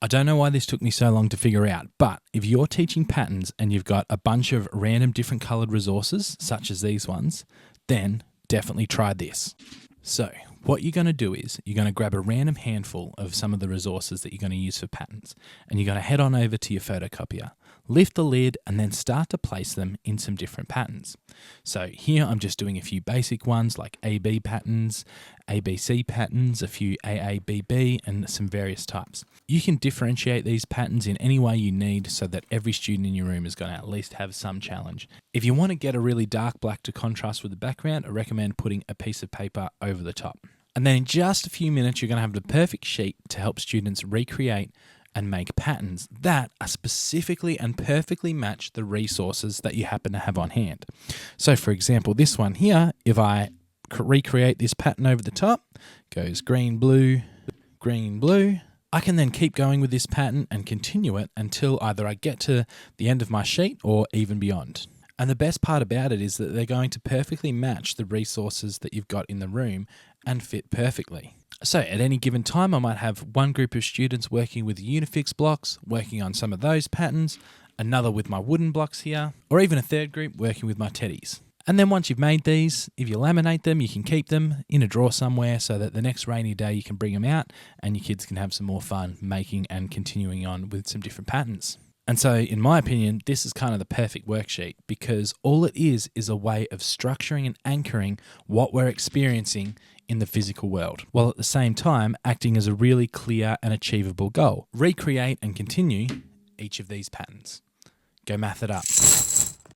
I don't know why this took me so long to figure out, but if you're teaching patterns and you've got a bunch of random different colored resources, such as these ones, then definitely try this. So what you're going to do is you're going to grab a random handful of some of the resources that you're going to use for patterns, and you're going to head on over to your photocopier, lift the lid, and then start to place them in some different patterns. So here I'm just doing a few basic ones like AB patterns, ABC patterns, a few AABB, and some various types. You can differentiate these patterns in any way you need so that every student in your room is going to at least have some challenge. If you want to get a really dark black to contrast with the background, I recommend putting a piece of paper over the top. And then in just a few minutes, you're going to have the perfect sheet to help students recreate and make patterns that are specifically and perfectly match the resources that you happen to have on hand. So for example, this one here, if I recreate this pattern over the top, goes green, blue, I can then keep going with this pattern and continue it until either I get to the end of my sheet or even beyond. And the best part about it is that they're going to perfectly match the resources that you've got in the room and fit perfectly. So at any given time, I might have one group of students working with Unifix blocks, working on some of those patterns, another with my wooden blocks here, or even a third group working with my teddies. And then once you've made these, if you laminate them, you can keep them in a drawer somewhere so that the next rainy day you can bring them out and your kids can have some more fun making and continuing on with some different patterns. And so, in my opinion, this is kind of the perfect worksheet because all it is a way of structuring and anchoring what we're experiencing in the physical world, while at the same time acting as a really clear and achievable goal. Recreate and continue each of these patterns. Go math it up.